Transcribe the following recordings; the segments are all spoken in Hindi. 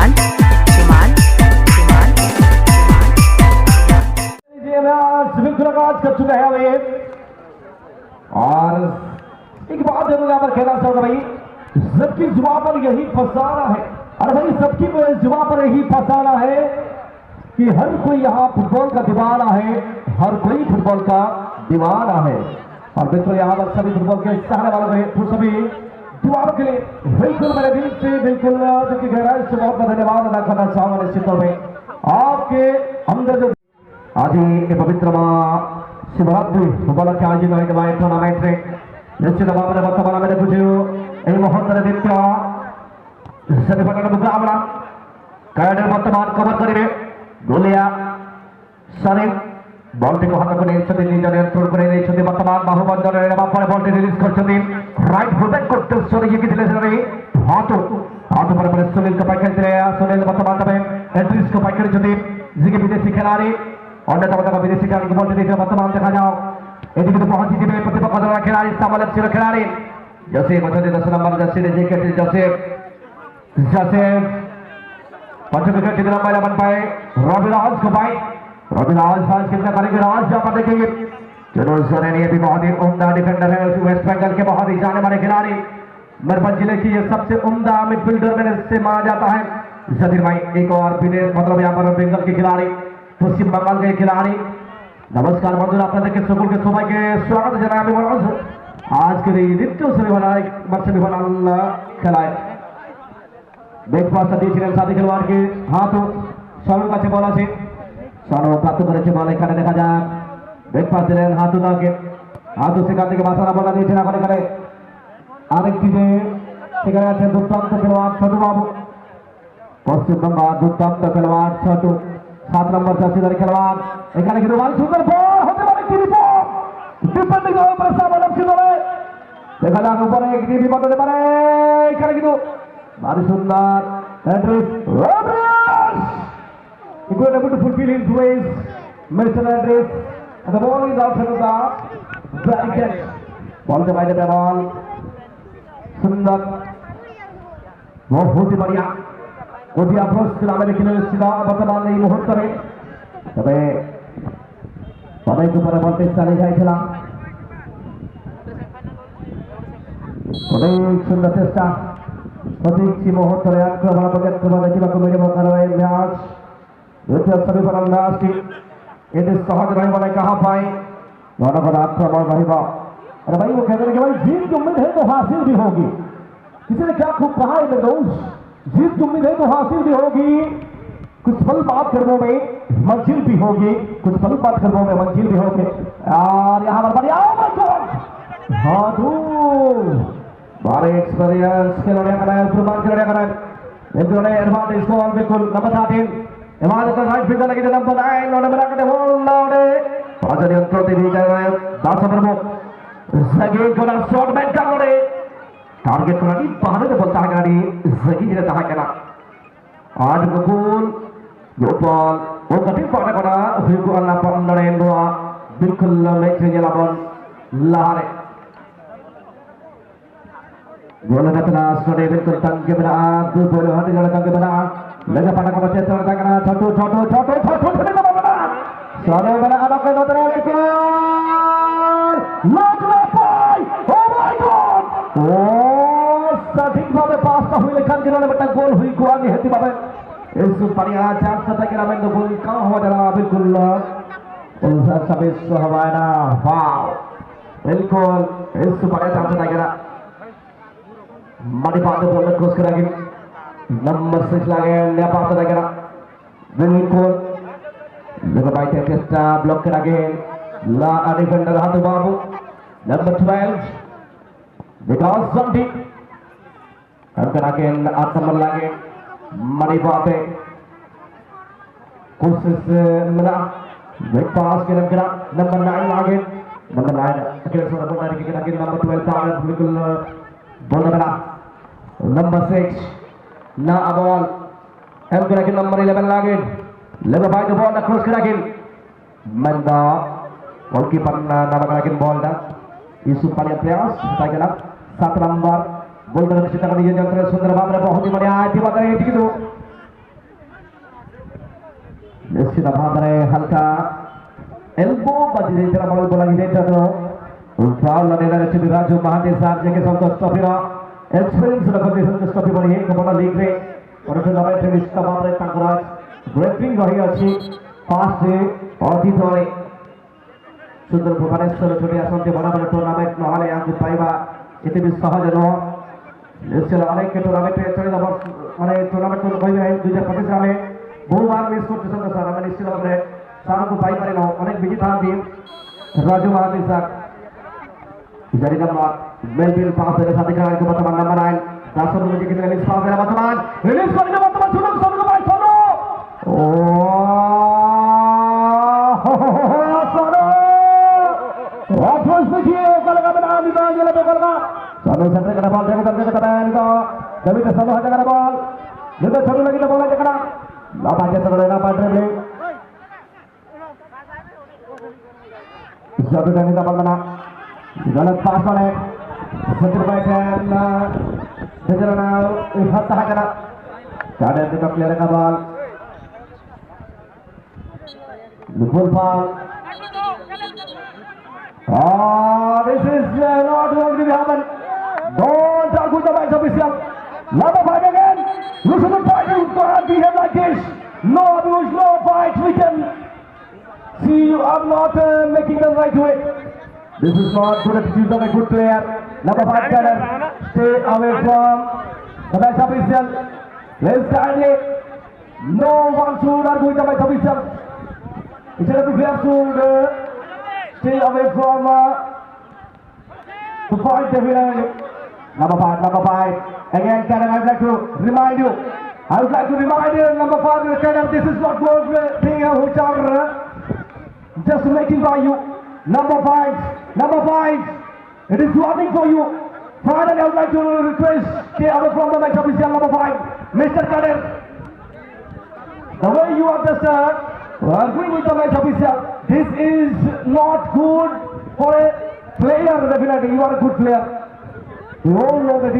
श्रीमान श्रीमान श्रीमान बिल्कुल आगाज कर चुका है भाई। और एक बात जरूर यहाँ पर कहना चाहूंगा भाई, सबकी जुबान पर यही फसाना है। अरे भाई सबकी जुबान पर यही फसाना है कि हर कोई यहाँ फुटबॉल का दीवाना है, हर कोई फुटबॉल का दीवाना है। और बिल्कुल यहाँ पर सभी फुटबॉल के चाहने वालों को सभी दीवारों के लिए बिल्कुल मेरे दिल से बिल्कुल दिल की गहराई से बहुत बहुत धन्यवाद अदा करना चाहूंगा। निश्चित तौर पर आपके अंदर जो आज ये पवित्र शिवरात्रि उपलक्ष्य आयोजित होने टूर्नामेंट में निश्चित भाव में बर्तमान मेरे कुछ এই মুহূর্তের দ্বিতীয় সেমিফাইনাল মুকাবিলা কায়াডের বর্তমান কভার করিবে গোলিয়া সারিন বলটিকে হাতে করে নিয়েছেন নিজের নিয়ন্ত্রণ করে নিয়েছেন বর্তমান বাহুবন্ধনের পরে বলটি রিলিজ করছেন রাইট ফুটব্যাক করতে সরিয়ে গিয়েছিলেন হাতু হাতু पर सुनील को पैकेज दिया। सुनील वर्तमान में एंट्रीज को पैकेज जो जिसके विदेशी खिलाड़ी अन्यतम विदेशी खिलाड़ी को बोलते देखिए वर्तमान देखा जाओ एदिকে तो पहुंची थी प्रतिपक्ष दल खिलाड़ी सामने ছিল खिलाड़ी जोसेफ बचते 10 नंबर जर्सी ने जेके जोसेफ जोसेफ पंच विकेट टीम नंबर 11 पाए रविराज को पाए रविराज आज कितना करेंगे राज जहां पर देखेंगे जनरल सोरेन ये भी बहुत ही उम्दा डिफेंडर है वेस्ट बंगाल के बहुत ही जाने माने खिलाड़ी मरपत जिले की ये सबसे उम्दा मिडफील्डर में से माना जाता है जहीर भाई। एक और मतलब यहाँ पर बंगाल के खिलाड़ी पश्चिम बंगाल के खिलाड़ी नमस्कार बंधुरा আপনাদেরকে সকলকে সবাইকে স্বাগত জানাই। আমি বলছি আজকের এই দ্বিতীয় সেমিফাইনাল খেলায় ব্রেকফাস্ট দিয়েছিলেন সাথী খেলোয়াড়কে হাতও সবার কাছে বল আছে সানো প্রাপ্ত করেছে বল এখানে দেখা যাক ব্রেকফাস্ট দিলেন হাতু তাকে হাতু সেখান থেকে মাথারা বলা দিয়েছেন এখন এখানে আরেকটি যে সেখানে আছে দুর্দান্ত খেলোয়াড় ছোটু বাবু পশ্চিমবঙ্গ দুর্দান্ত খেলোয়াড় ছোটু 7 নম্বর জার্সিদার খেলোয়াড় এখানে কিন্তু বল সুন্দর বল হতে পারে কি রিপোর্ট ডিফেন্ডিং ওভার সামনে ছিল দেখা যাক উপরে কি বিপদ হতে পারে এখানে কিন্তু ভারী সুন্দর entries রবিরাজ he could able to fulfill his ways Mr. Andres and the ball is outside of the bracket ball के বাইরে বল সুন্দর बहुत ही बढ़िया कोई अप्रोच नामे लिखने ছিল বর্তমান এই মুহূর্তে তবে সবাইকে পরে বলতে চালিয়ে যাইছিলাম অনেক সুন্দর চেষ্টা প্রতীকী মুহূর্তে আক্রমণ প্রত্যেকভাবে দেখিବାକୁ ମିଳିବ କାରଣ এই ম্যাচ দ্বিতীয় সেমিফাইনাল ম্যাচটি এটি সহজ ରହିବ ନାହିଁ କାହା ପାଇଁ ଜଣଙ୍କର ଆକ୍ରମଣ ରହିବ। अरे भाई वो कहते हैं कि भाई जीत की उम्मीद है तो हासिल भी होगी। किसी ने क्या खूब कहा है दोस्त, जीत की उम्मीद है तो हासिल भी होगी, कुछ पल बात कदमों में मंजिल भी होगी, कुछ पल बात कदमों में मंजिल भी होगी। और यहाँ पर बढ़िया हाँ बारे एक्सपीरियंस खिलाड़ी कराए कुर्बान खिलाड़ी कराए इन्होंने एडवांटेज को बिल्कुल नंबर 13 इमारत का राइट फिगर लगे नंबर 9 नंबर आके होल लाउडे राजा नियंत्रण दे दी गए 10 नंबर को जगी को शॉट बैक कर लो रे टारगेट को नहीं बाहर से बोलता है गाड़ी जगी ने कहा कहना आज गोल यो बॉल वो कटिंग पाने करा फिर को अल्लाह पर अंदर इंदुआ बिल्कुल मैच में लाबन लारे बोले बतला स्टोरी बिल्कुल तंग के बना दो बोले हट गया तंग के बना लगे पटा को बच्चे तोड़ तक ना छोटू छोटू छोटू छोटू छोटू को बना सारे बना आना को नजर आ के लागला पाई ओ माय गॉड ओ सटीक भावे पास का हुई लेकिन जिन्होंने बटा गोल हुई को आगे हेती भावे इस बढ़िया चांस था कि रामेंद्र गोल कहां हो रहा बिल्कुल उनसा सभी हवाना वाओ बिल्कुल इस बढ़िया चांस था कि मणि पाते बोलने क्रॉस करेंगे नंबर 6 लगे ले पाते लगे बिल्कुल देखो भाई टेस्टा ब्लॉक करेंगे ला डिफेंडर हाथ बाबू नंबर 12 विकास संधि हम करेंगे 8 नंबर लगे मणि पाते कोशिश मिला ब्रेक पास के नंबर 9 लगे नंबर 9 अकेले सोना बोलने की करेंगे नंबर 12 पावर बिल्कुल बोलने वाला नंबर 6 ना बॉल हम करेंगे नंबर 11 लागे लेगा भाई जो बॉल क्रॉस करेंगे मंदा गोलकीपर ना करेंगे बॉल दा यीशु पालिया प्रयास ताकि 7 नंबर गोल करने की तकनीक यंत्र सुंदर भाव में बहुत ही बढ़िया आती बात है ठीक तो निश्चित भावरे हल्का एल्बो बजी जरा बॉल बोला गिरे तो फाउल लगेगा रचित राजू महाते साथ जगह संतोष ट्रॉफी एक्सपीरियंस रखते संतोष ट्रॉफी पर एक बड़ा लीग रे और फिर हमारे टेनिस का भावरे ताकराज ब्रेकिंग रही अच्छी पास से और भी थोड़े सुंदर भुवनेश्वर छोटे आसंते बड़ा बड़ा टूर्नामेंट नहाले यहाँ को पाइबा इतने भी सहज न निश्चित अनेक के टूर्नामेंट में चले जाओ माने टूर्नामेंट को कोई भी 2025 साले बहु बार मिस करते संतोष सर हमें निश्चित भावरे सारों को पाई पारे न अनेक बिजी था टीम राजू महाते साथ jadi dapat Melvin pass dari satu kali ke teman nomor 9 langsung menuju ke release pass dari teman release pass dari teman sudah sono wapas देखिए कल का बना दिया ये ले कल का सोनो सेंटर का बॉल देखो करके कटान का जब तक सोनो हटा का बॉल जब तक छोड़ लगी तो बॉल देखना ना बाजे तो ना पार्टनर ले जब तक का बॉल बना गलत पास वाले सेंटर बैक है सजरना हाथ हटा साढ़े का प्लेयर का ball full ball this is not going to happen. Don't argue the match official. Number 5 again. You shouldn't try to behave like this. No abuse, no fight. We can see you are not making the right way. This is not good attitude of a good player. Number 5 Kader, stay away from the match official. Let's kindly. No one should argue with the match official. Instead of the player should stay away from the point definitely. Number 5. Again, Kader, I would like to remind you. Number 5, Kader, this is not good thing which are just making by you. Number 5, it is warning for you. Finally, I would like to request stay away from the match official. Number 5, Mr. Kader. The way you are just agreeing with the match official, this is not good for a player. Definitely, you are a good player. You all know that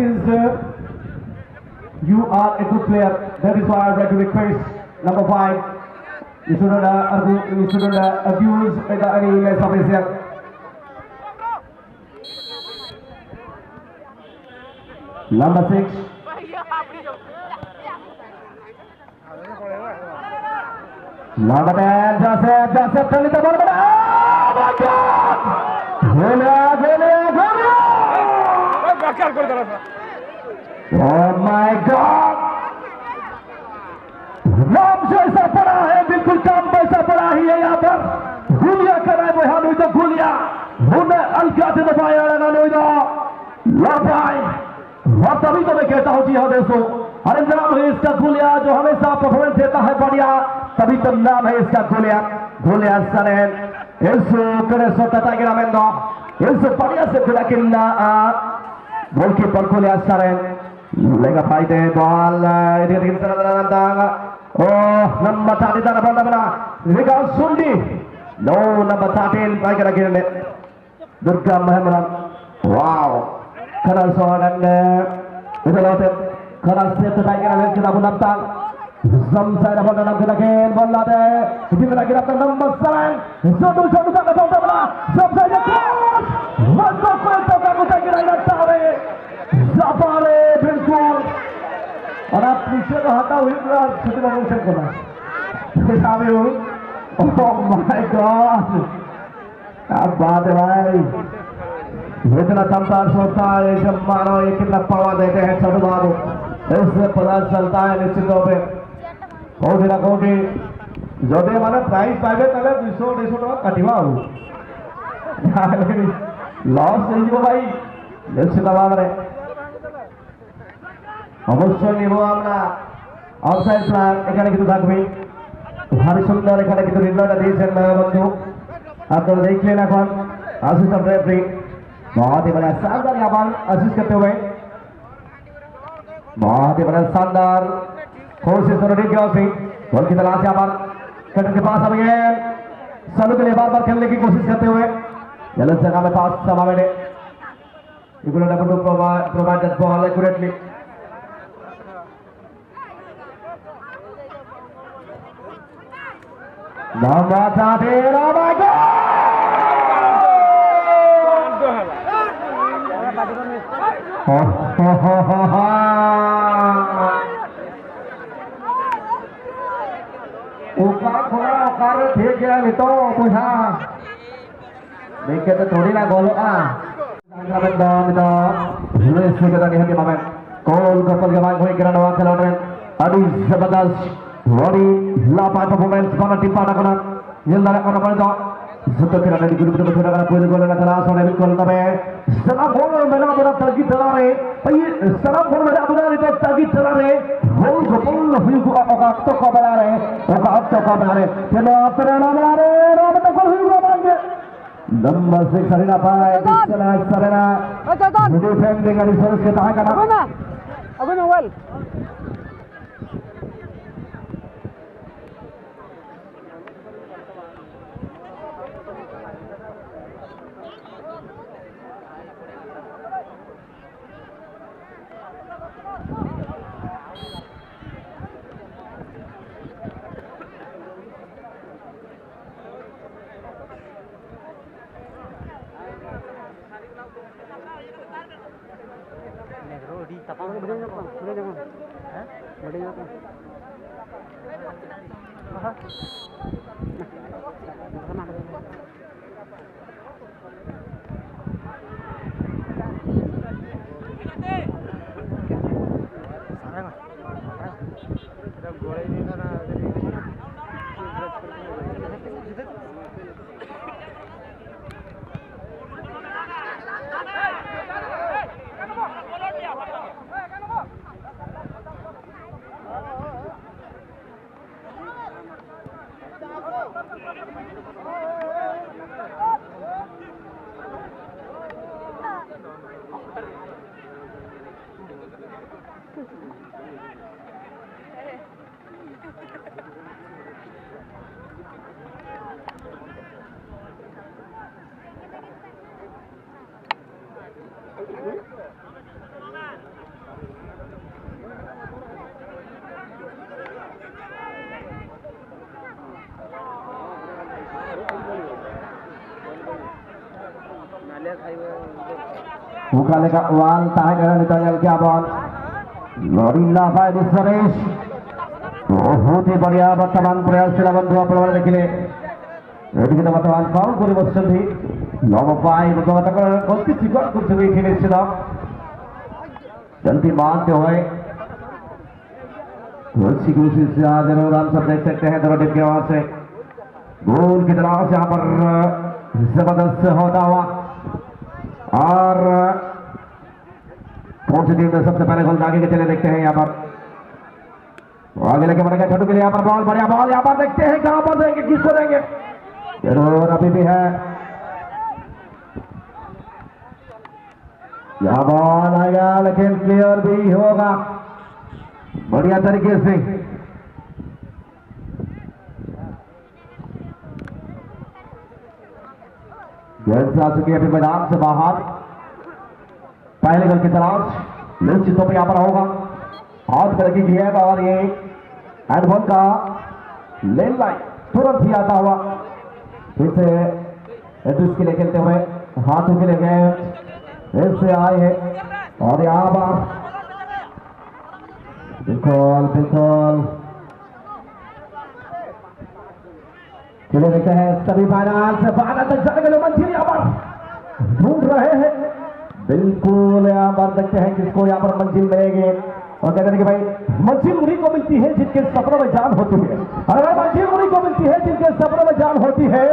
you are a good player. That is why I would like to request number 5. You shouldn't abuse any match official. Number 6. Number 10, Joseph, tell it the ball. Oh my God! Oh my God! नाम से ऐसा पड़ा है, बिल्कुल काम पैसा पड़ा ही है यहाँ पर। गुलिया कराए वो हाँ नहीं तो गुलिया, उन्हें अलगा से दबाया ना नहीं तो लापाई। और तभी तो मैं कहता हूँ जी हाँ दोस्तों, अरे नाम है इसका गुलिया जो हमेशा परफॉर्मेंस देता है बढ़िया, तभी तो नाम है इसका गुलिया सरेन। इस करे सोता था कि रामेंद्र, इस बढ़िया से खुला किन्ना गोलकीपर गुलिया सरेन। लेगा फाइटे बॉल इधर की तरफ Danga oh number 13 dah dapat bola Rigal Sundi no number 13 baik lagi ni Durga Muhammad wow kenal soalan itu lewat kenal set baik lagi kita pun nampak Zamsai dapat dalam lagi bola deh ini lagi dapat number 7 jodoh tak dapat bola Zamsai jatuh masuk ke tengah kita kira nak tahu Zapare बिल्कुल और आप पीछे तो हटा हुई पूरा छोटे बाबू से बोला सामने हो ओह माय गॉड क्या बात है भाई इतना संसार सोचता है जब मानो ये कितना पवा देते हैं छोटे बाबू इससे पता चलता है निश्चित तौर पे कोई ना कोई जो दे माने प्राइस पाइबे तले 200-250 টাকা কাটিবা हो लॉस नहीं हो भाई निश्चित भाବରେ অবশ্যই নিব আমরা আউটসাইড প্ল্যান এখানে কিন্তু থাকবে ভারী সুন্দর এখানে কিন্তু নির্ণয়টা দিয়েছেন বন্ধু আপনারা দেখলেন এখন असिस्टेंट रेफरी बहुत ही बड़ा शानदार यहाँ असिस्ट करते हुए बहुत ही बड़ा शानदार कोशिश करने की बॉल की तलाश यहाँ कटर के पास अब गए सलू के लिए बार बार खेलने की कोशिश करते हुए गलत जगह में पास समावेश इगुलो double provide that ball accurately Nomor 1, oh my God! Ukar ठीक है itu punya. Dikit itu lah gol Angkat dan itu Luis kita lihat di momen. Gol gol gol gue kira doang kalau Adi Zabardast Rory lapan performance pada tim pada kena Yelda kena pada Setelah kira dari grup itu sudah kena poin gol yang telah soal gol tapi setelah gol mereka berat lagi terlari setelah gol mereka berat itu lagi terlari gol gol huyu oka toko berlari kena berlari robot gol huyu berlari Number 6 Sarina Pai Sarina defending and resource ke tahan kana Aku Noel Bukan lekat uang tahan dengan ditanya lagi abon Lorilla Pai di Suresh Huti बढ़िया वर्तमान प्रयास से बंधु अपने देखिले यदि kita वर्तमान फाउल করে বসছেন nomor 5 বর্তমান গতি শিকার করতে हुए খেলেছিল जल्दी मानते हुए अच्छी कोशिश से आज रन सब देख सकते हैं दोनों टीम के ओर से गोल की तलाश यहाँ पर जबरदस्त होता हुआ और कौन सी टीम में सबसे पहले गोल आगे के चले देखते हैं यहाँ पर आगे लेके बढ़ेगा छोटू के लिए यहाँ पर बॉल बढ़िया बॉल यहाँ पर देखते हैं कहां पर देंगे किसको देंगे जरूर अभी भी है यहाँ बॉल आएगा लेकिन क्लियर भी होगा बढ़िया तरीके से गेंद आ चुकी है अभी मैदान से बाहर पहले गोल की तलाश निश्चित पे यहाँ पर होगा हाथ तरक्की की है और ये हैंडबॉल का लेन लाइन तुरंत ही आता हुआ फिर से के लिए खेलते हुए हाथों के लिए गए फिर से आए हैं और यहाँ पर बिल्कुल चले देखते हैं सभी फाइनल से फाइनल तक जाने के लिए मंजिल यहाँ पर ढूंढ रहे हैं बिल्कुल यहाँ पर देखते हैं किसको यहाँ पर मंजिल मिलेगी और कहते हैं कि भाई मंजिल उन्हीं को मिलती है जिनके सपनों में जान होती है अरे मंजिल उन्हीं को मिलती है जिनके सपनों में जान होती है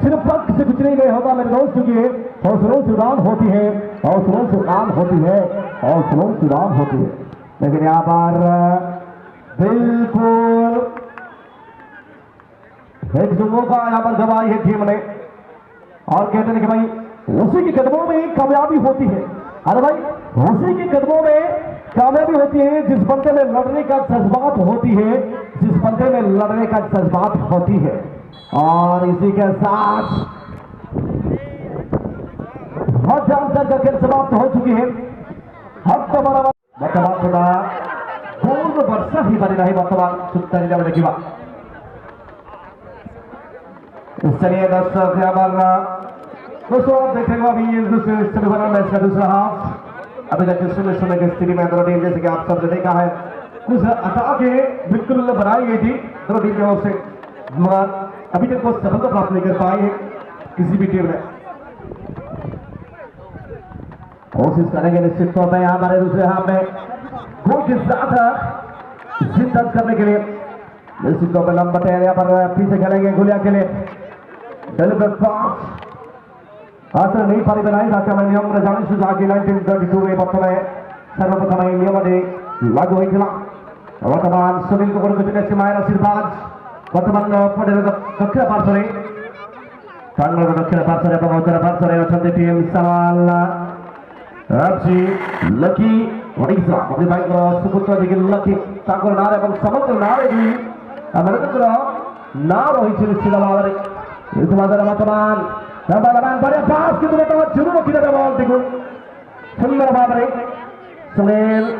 सिर्फ वक्त से कुछ नहीं होता मेरे दोस्त क्योंकि हौसलों से उड़ान होती है हौसलों से उड़ान होती है हौसलों से उड़ान होती है लेकिन यहाँ पर बिल्कुल एक जुम्मों का यहाँ पर गवाही है टीम ने और कहते हैं कि भाई उसी के कदमों में कामयाबी होती है अरे भाई उसी के कदमों में कामयाबी होती है जिस बंदे में लड़ने का जज्बात होती है जिस बंदे में लड़ने का जज्बात होती है और इसी के साथ बहुत जानकर का खेल समाप्त हो चुकी है हम तुम्हारा वर्तमान सुना पूर्ण वर्षा ही बनी रही वर्तमान सुनता देखिए चलिए दर्शक हमारा दोस्तों आप देखेंगे अभी ये दूसरे सेमीफाइनल मैच का दूसरा हाफ अभी तक सुने की स्थिति में दोनों टीम जैसे कि आप सब ने देखा है कुछ अटैकें बिल्कुल बनाई गई थी दोनों टीम की ओर से मगर अभी तक वो सफलता प्राप्त नहीं कर पाई है किसी भी टीम ने कोशिश करेंगे निश्चित तौर पर हमारे दूसरे हाफ में गोल के साथ जीत दर्ज करने के लिए निश्चित तौर पर नंबर 10 यहाँ पर पीछे खेलेंगे गुलिया के लिए डेलिवर पास आतर नहीं पारी बनाई ताकि मैं नियम जानी सुझाव 1932 में बर्तमान सर्वप्रथम नियम लागू होता वर्तमान सुनील कुमार को जिले मायर आशीर्वाद वर्तमान पड़े दक्षिण पार्श्वे कांग्रेस दक्षिण पार्श्वे और उत्तर पार्श्वे अच्छा टीम सवाल एफसी लकी ओडिशा अपनी भाई को सुपुत्र दिखे लकी ताको नारे और समग्र नारे भी अमेरिका ना रही निश्चित भाव में इस वर्तमान बड़े पास की शुरू रखी बॉल टी सुंदर भाव में सुनील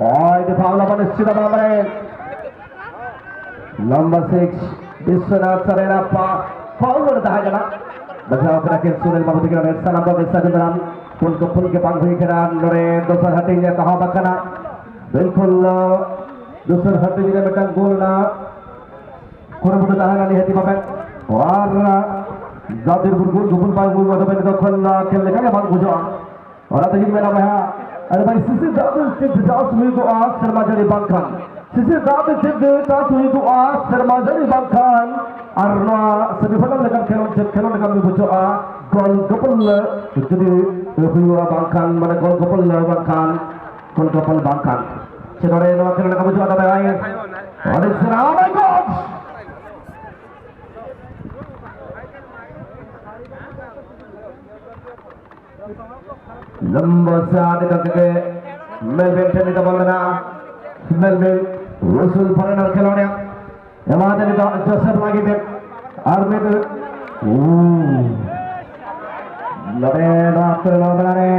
और भाव निश्चित भाव में नंबर 6 विश्वनाथ सरेना फाउल करता है जना बचाव करके सुनील बाबू के स्थान नंबर 20 नाम पुल के पांग हुई करा नरे दोसर हटिंगे कहा बकना बिल्कुल दोसर हटिंगे बेटा गोल ना कुरबुट दाहना नहीं हती बाबा और जादिर बुलबुल गुबुल पांग हुई वाला बेटा दखल खेलने का बांग बुझा और आता ही मेरा भैया अरे भाई सिसी दादू से जास हुई तो आज शर्माजरी बांखान सिसी दादू से जास हुई तो आज शर्माजरी बांखान अर्ना सेमीफाइनल लेकर खेलों ने कमी बुझा गोल couple jadi review Bangkan mana gol gol Bangkan gol gol Bangkan cedera yang akhirnya kamu juga ada lain ada serang my god lembut saat itu Melvin Teni double na Melvin Russell Paranar kelonnya yang ada di Joseph lagi deh Armit लड़े आपको लड़ने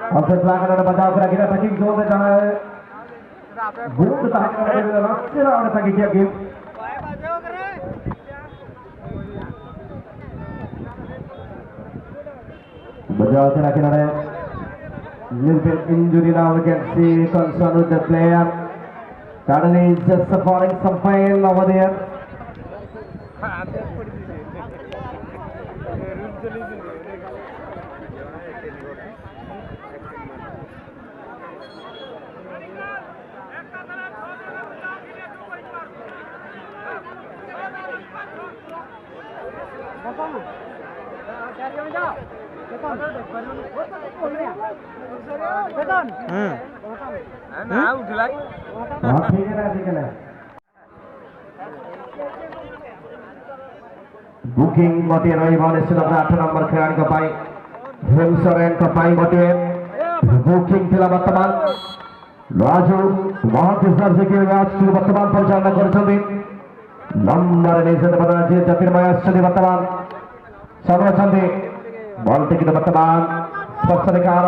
और फिर लाकर बचाव करा गिरा तक जोर में जाना है बहुत ताकत है रास्ते और तक किया गेम बचाव करा किनारे little bit injury now we can see concern with the player suddenly just suffering some pain over there booking मोटी रही वाले सुलभ 8 नंबर खिलाड़ी का पाई हेमसरेन का पाई मोटी बुकिंग थिला वर्तमान राजू वहां के सर से के आज की वर्तमान परिचालना करछथि नंबर नेशन बदला जे ज्योतिर्मय आश्चर्य वर्तमान सर्वचंदी बॉल टिकट वर्तमान स्पर्शकार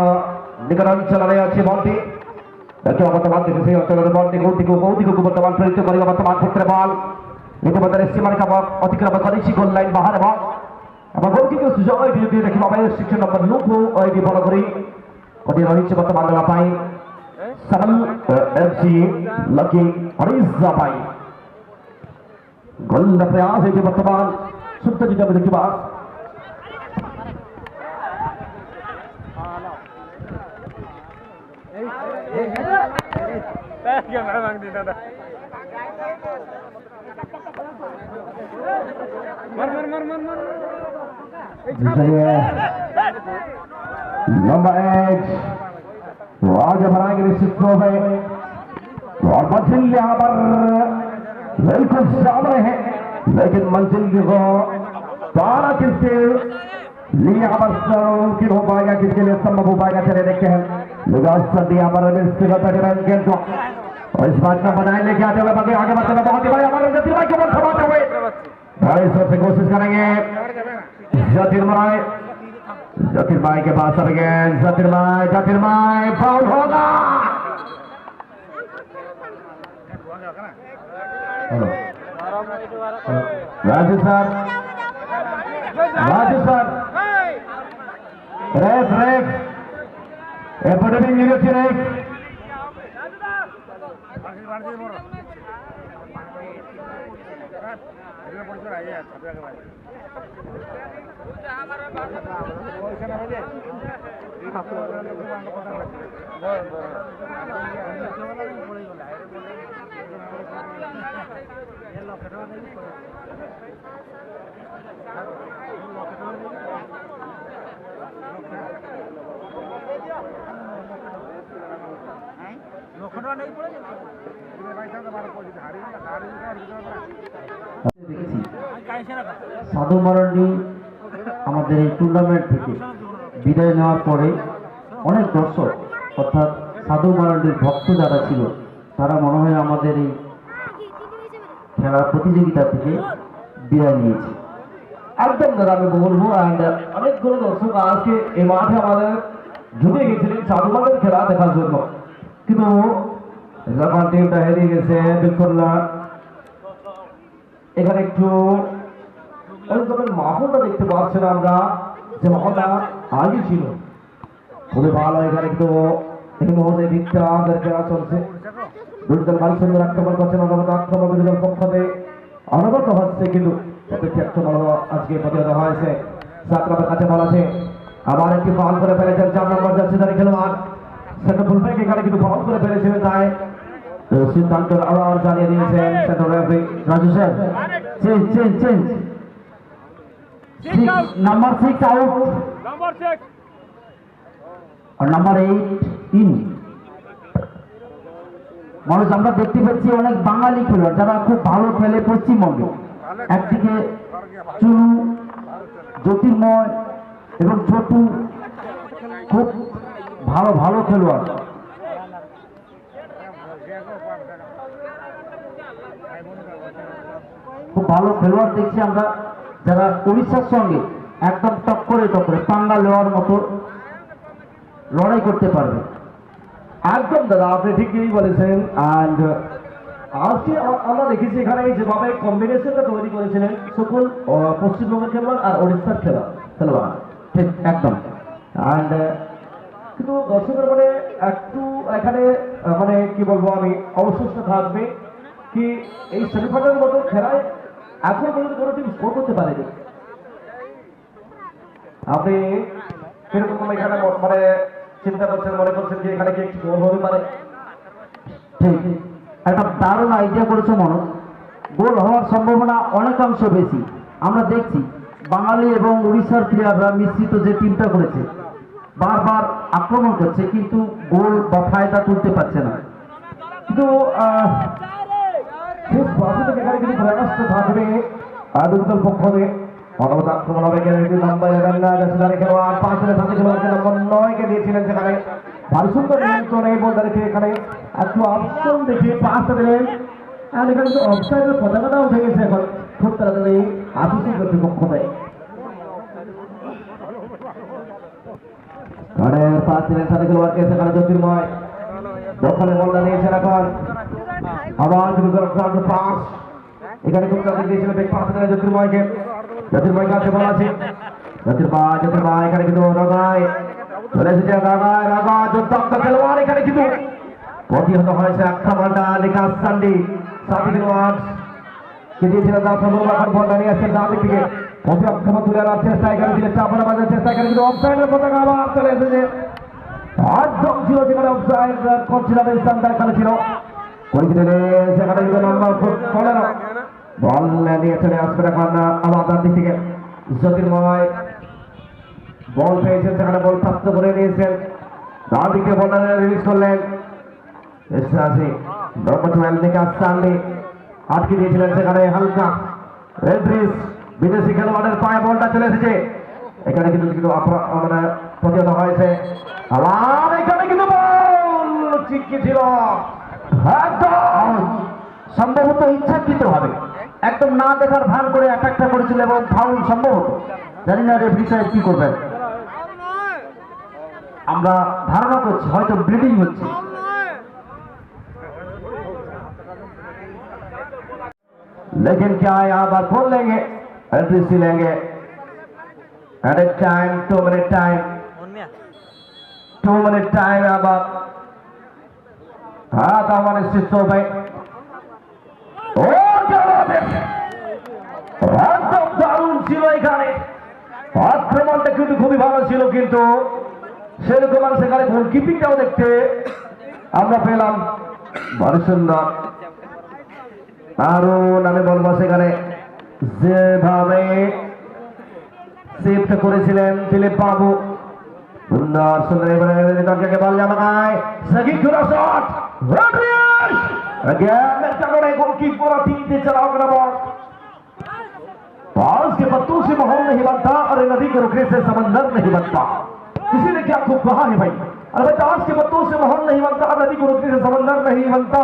निकटंचल रे अछि बॉल देखो वर्तमान देखि अंचल बॉल टिकट को वर्तमान प्रेरित करियो वर्तमान क्षेत्र बॉल इतिमध्ये सीमा रेखा अतिक्रमण करेछि गोल लाइन बाहर बॉल अब गोलकीपर सुझाव दिए देखि बाबा शिक्षण नंबर लुको आईडी बॉल करी कोडी रहिछि वर्तमान ला पाई सरल एफसी लकी ओडिशा पाई गोल प्रयास है वर्तमान सुप्त जिला में देखिबा नंबर 8 आज भराएंगे निश्चित रूप से और मंजिल यहाँ पर बिल्कुल सामने है लेकिन मंजिल को पारा किसके लिए यहाँ पर मुमकिन हो पाएगा किसके लिए संभव हो पाएगा चले देखते हैं यहाँ पर और इस बात का बनाए लेके आते हुए बाकी आगे बढ़ते हुए बहुत ही बड़े हमारे ज्योतिर्मय के बल थमाते हुए बड़ी जोर से कोशिश करेंगे ज्योतिर्मय के पास अब गए ज्योतिर्मय फाउल होगा राजू सर रेफ एपटे भी निरक्षी रेफ সাধু মারান্ডি আমাদের এই টুর্নামেন্ট থেকে বিদায় নেওয়ার পরে অনেক দর্শক অর্থাৎ সাধু মারান্ডির ভক্ত যারা ছিল তারা মনে হয় আমাদের এই খেলার প্রতিযোগিতা থেকে বিদায় নিয়েছে। একদম দাদা আমি বলবো অ্যান্ড অনেকগুলো দর্শক আজকে এই মাঠে আমাদের জুটে গেছিলেন সাধুমানের খেলা দেখার জন্য, কিন্তু যখন টিমটা হেরিয়ে গেছে বিলকুল্লাহ এখানে একটু ওই মাহলটা দেখতে পাচ্ছি না আমরা, যে মাহলটা আগে ছিল খুবই ভালো। এখানে কিন্তু এই মুহূর্তে দিকটা আমাদের খেলা চলছে, দুর্দল ভালো সুন্দর আক্রমণ করছেন, অনবরত আক্রমণ দুর্দল পক্ষে অনবরত হচ্ছে, কিন্তু প্রত্যেকটি আক্রমণ আজকে প্রতিহত হয়েছে। সাকরাবের কাছে বল আছে, আবার একটি ফাউল করে ফেলেছেন 4 নম্বর জার্সি ধারী খেলোয়াড় সেন্টার ফুলব্যাক, এখানে কিন্তু ফাউল করে ফেলেছিলেন, তাই সিদ্ধান্ত আবার জানিয়ে দিয়েছেন centre referee Raju sir change number 6 out আর নাম্বার 8 ইন। মানুষ আমরা দেখতে পাচ্ছি অনেক বাঙালি খেলোয়াড় যারা খুব ভালো খেলে পশ্চিমবঙ্গে, একদিকে চুনু, জ্যোতির্ময় এবং ছোটু খুব ভালো ভালো খেলোয়াড়। খুব ভালো খেলোয়াড় দেখছি আমরা, যারা উড়িষ্যার সঙ্গে একদম টক্করে পাঙ্গা নেওয়ার মতো লড়াই করতে পারবে। একদম দাদা আপনি ঠিকই বলেছেন। অ্যান্ড আজকে আমরা দেখেছি এখানে যেভাবে কম্বিনেশনটা তৈরি করেছিলেন সকল পশ্চিমবঙ্গের খেলোয়াড় আর ওড়িশার খেলোয়াড়, ঠিক একদম। অ্যান্ড কিন্তু দর্শকের মানে একটু এখানে মানে কি বলবো আমি অবশিষ্ট থাকবে কি এই সেমিফাইনালের মতো খেলায় এখন পর্যন্ত কোনো টিম স্কোর করতে পারেনি। আপনি কিরকম এখানে মানে চিন্তা করছেন, মনে করছেন যে এখানে কি একটু গোল হতে পারে? ঠিক একটা দারুণ আইডিয়া করেছে মনোজ, গোল হওয়ার সম্ভাবনা অনেকাংশ বেশি। আমরা দেখছি বাঙালি এবং উড়িষ্যার প্লেয়াররা মিশ্রিত যে টিমটা করেছে বারবার আক্রমণ করছে, কিন্তু গোল বা ফায়দা তুলতে পারছে না। কিন্তু শেষ বাসে থেকে এখানে কিন্তু প্রয়াসটা থাকবে দুর্দল পক্ষ থেকে। অনবরত আক্রমণ হবে নাম্বার 11 খেলোয়াড় 5 জনের সাথে খেলোয়াড়কে নম্বর 9 কে দিয়েছিলেন, সেখানে ভালো সুন্দর নিয়ন্ত্রণে বলটা রেখে এখানে একটু অপশন দেখে পাসটা দিলেন। আর এখানে কিন্তু অফসাইডের পতাকাটা উঠে গেছে এখন খুব তাড়াতাড়ি আশিসি কর্তৃপক্ষ থেকে। পাঁচ জনের সাথে খেলোয়াড়কে সেখানে জ্যোতির্ময় দখলে বলটা নিয়েছেন এখন, আবার পাস এখানে খুব তাড়াতাড়ি দিয়েছিলেন পাঁচ জনের জ্যোতির্ময়কে। জ্যোতির্ময় কাছে বলা আছে, জ্যোতির্ময় এখানে কিন্তু রাগায় চলে এসেছে, রাগা দুর্দান্ত খেলোয়াড়, এখানে কিন্তু প্রতিহত হয়েছে আক্রমণটা নিকাশ সান্ডি সাথী খেলোয়াড় কে দিয়েছিলেন তার সম্ভব এখন বলটা নিয়ে আসছেন ডান দিক থেকে, প্রতি আক্রমণ তুলে আনার চেষ্টা, এখানে দিলে চাপড়া বাজার চেষ্টা, এখানে কিন্তু অফসাইডের পতাকা আবার চলে এসেছে। একদম ছিল যেখানে অফসাইড করছিল স্থানটা এখানে ছিল সেখানে কিন্তু নম্বর 15 বল নিয়ে চলে আসবে এখন আবার ডান দিক থেকে জ্যোতির্ময় বল পেয়েছেন, সেখানে বল প্রাপ্ত করে নিয়েছেন, ডান দিকে বল রিলিজ করলেন আটকে দিয়েছিলেন, সেখানে হালকা রেড্রিস বিদেশি খেলোয়াড়ের পায়ে বলটা চলে এসেছে, এখানে কিন্তু মানে প্রতিহত হয়েছে, আবার এখানে কিন্তু বল চিটকে ছিল, একদম সম্ভবত ইচ্ছাকৃত ভাবে একদম না দেখার ভান করে অ্যাটাকটা করেছিল এবং ফাউল সম্ভবত, জানি না রেফারি সাহেব কি করবেন, আমরা ধারণা করছি হয়তো ব্লিডিং হচ্ছে। लेकिन क्या यहाँ पर खोल लेंगे, एंट्री सी लेंगे। At a time 2 minute time, 2 minute time यहाँ पर हाथ आवाज निश्चित हो गए। क्या बात है, একদম দারুণ ছিল এখানে আক্রমণটা, কিন্তু খুবই ভালো ছিল, কিন্তু সেরকম আর সেখানে গোলকিপিংটাও দেখতে আমরা পেলাম ভালো সুন্দর। আরো আমি বলবো সেখানে যেভাবে সেভটা করেছিলেন দিলীপ বাবু, সুন্দর সুন্দর এবারে বল জামায় সহি খুরা শট अगेन गोलकीपर टीम से चलाओ कर बॉल, बाज के पत्तों से माहौल नहीं बनता, अरे नदी के रुकने से समंदर नहीं बनता। किसी ने क्या खूब कहा है भाई, अरे भाई ताश के पत्तों से माहौल नहीं बनता, नदी को रुकने से समंदर नहीं बनता।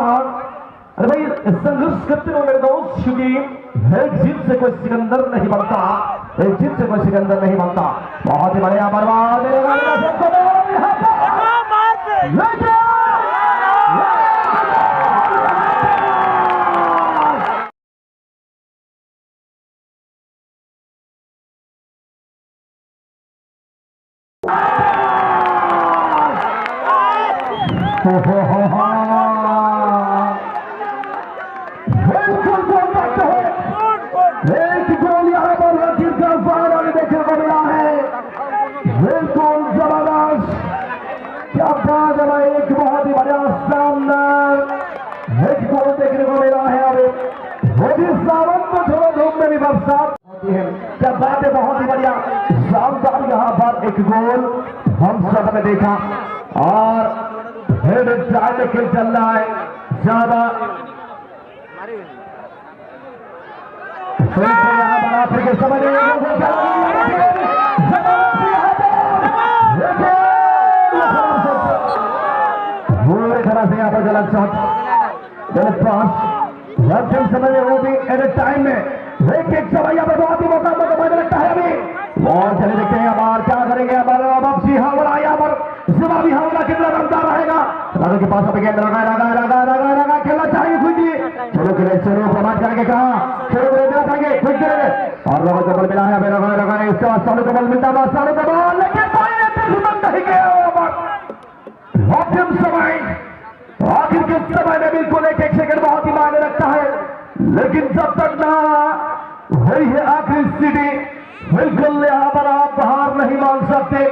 अरे भाई संघर्ष करते रहो मेरे दोस्त, क्योंकि एक जीत से कोई सिकंदर नहीं बनता, एक जीत से कोई सिकंदर नहीं बनता। बहुत ही बढ़िया बर्बाद बिल्कुल गोल करते हैं, एक गोल यहाँ पर रचित का फाइनल देखने को मिला है, बिल्कुल जबरदस्त। क्या बात है भाई, एक बहुत ही बढ़िया शानदार एक गोल देखने को मिला है। अभी मोदी सावंत को थोड़ा धूप में भी बरसात होती है, क्या बात है, बहुत ही बढ़िया शानदार यहाँ पर एक गोल हम सब ने देखा। और खेल चल रहा है ज्यादा, यहाँ पर आपके समझ पूरी तरह से यहाँ पर गलत शॉट, गलत पास, समझ वो भी एट ए टाइम में एक समय यहाँ पर बहुत ही मौका मुझे लगता है। अभी और चले देखते हैं अब क्या करेंगे। अब सिंह हमला यहाँ पर जवाबी हमला कितना दमदार रहेगा, राजा के पास अब गेंद लगा खेलना चाहिए खुद ही, चलो खेले चलो प्रमाण करेंगे, कहा चलो देना चाहेंगे खुद करेंगे। और लोगों को बल मिला है, लगा इसके बाद सामने को बल मिलता है, सामने को बॉल लेकिन नहीं गया। समय आखिर के समय में बिल्कुल एक सेकंड बहुत ही मायने रखता है, लेकिन जब तक ना वही है आखिरी स्थिति, बिल्कुल यहाँ पर आप हार नहीं मान सकते,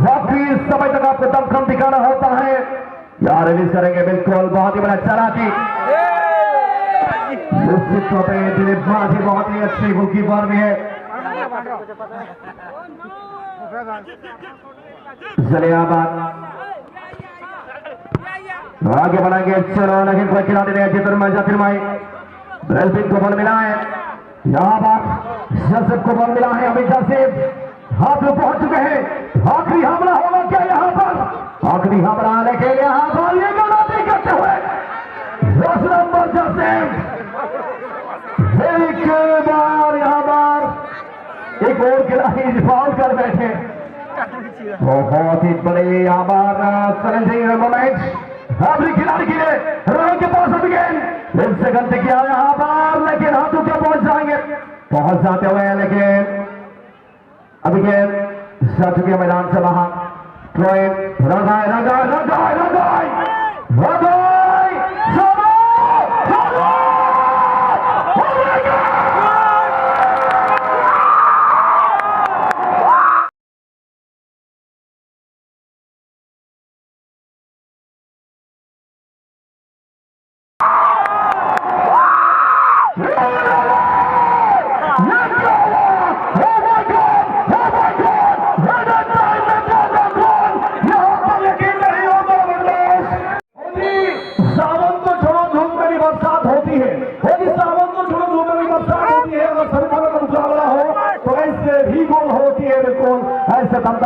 वाकई इस समय तक आपको दमखम दिखाना होता है। यार रिलीज करेंगे, बिल्कुल बहुत ही बड़ा चलाती दिलीप माझी बहुत ही अच्छी गोलकीपर भी है। जलियाबाद आगे बढ़ाएंगे, चलो लेकिन कोई खिलाड़ी नहीं, ज्योतिर्मय को बल मिला है, यहाँ पर जसब को बल मिला है, अमित से हाथ में पहुंच चुके हैं। आखिरी हमला होगा क्या यहाँ पर, आखिरी हमला लेके यहाँ पर ये गलती करते हुए 10 नंबर जसेब एक बार यहाँ पर एक और खिलाड़ी फाउल कर बैठे। बहुत ही बड़े यहाँ पर चैलेंजिंग मोमेंट आखिरी खिलाड़ी के लिए, रन के पास अभी गेंद से गलती किया यहाँ पर, लेकिन हाथों क्या पहुंच जाएंगे, पहुंच जाते हुए, लेकिन अभी गेंद जा चुके मैदान से बाहर।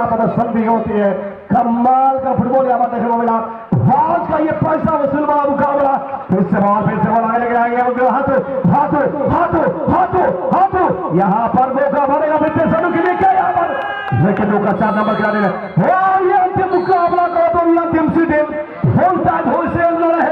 प्रदर्शन भी होती है, कमाल का फुटबॉल यहाँ देखने को मिला। आज का ये पैसा वसूल वाला मुकाबला, फिर से बॉल आगे लेके आएंगे, हाथों हाथों हाथों हाथों हाथों यहाँ पर मौका बनेगा फिर से सनु के लिए, क्या यहाँ पर, लेकिन मौका 4 नंबर खिलाड़ी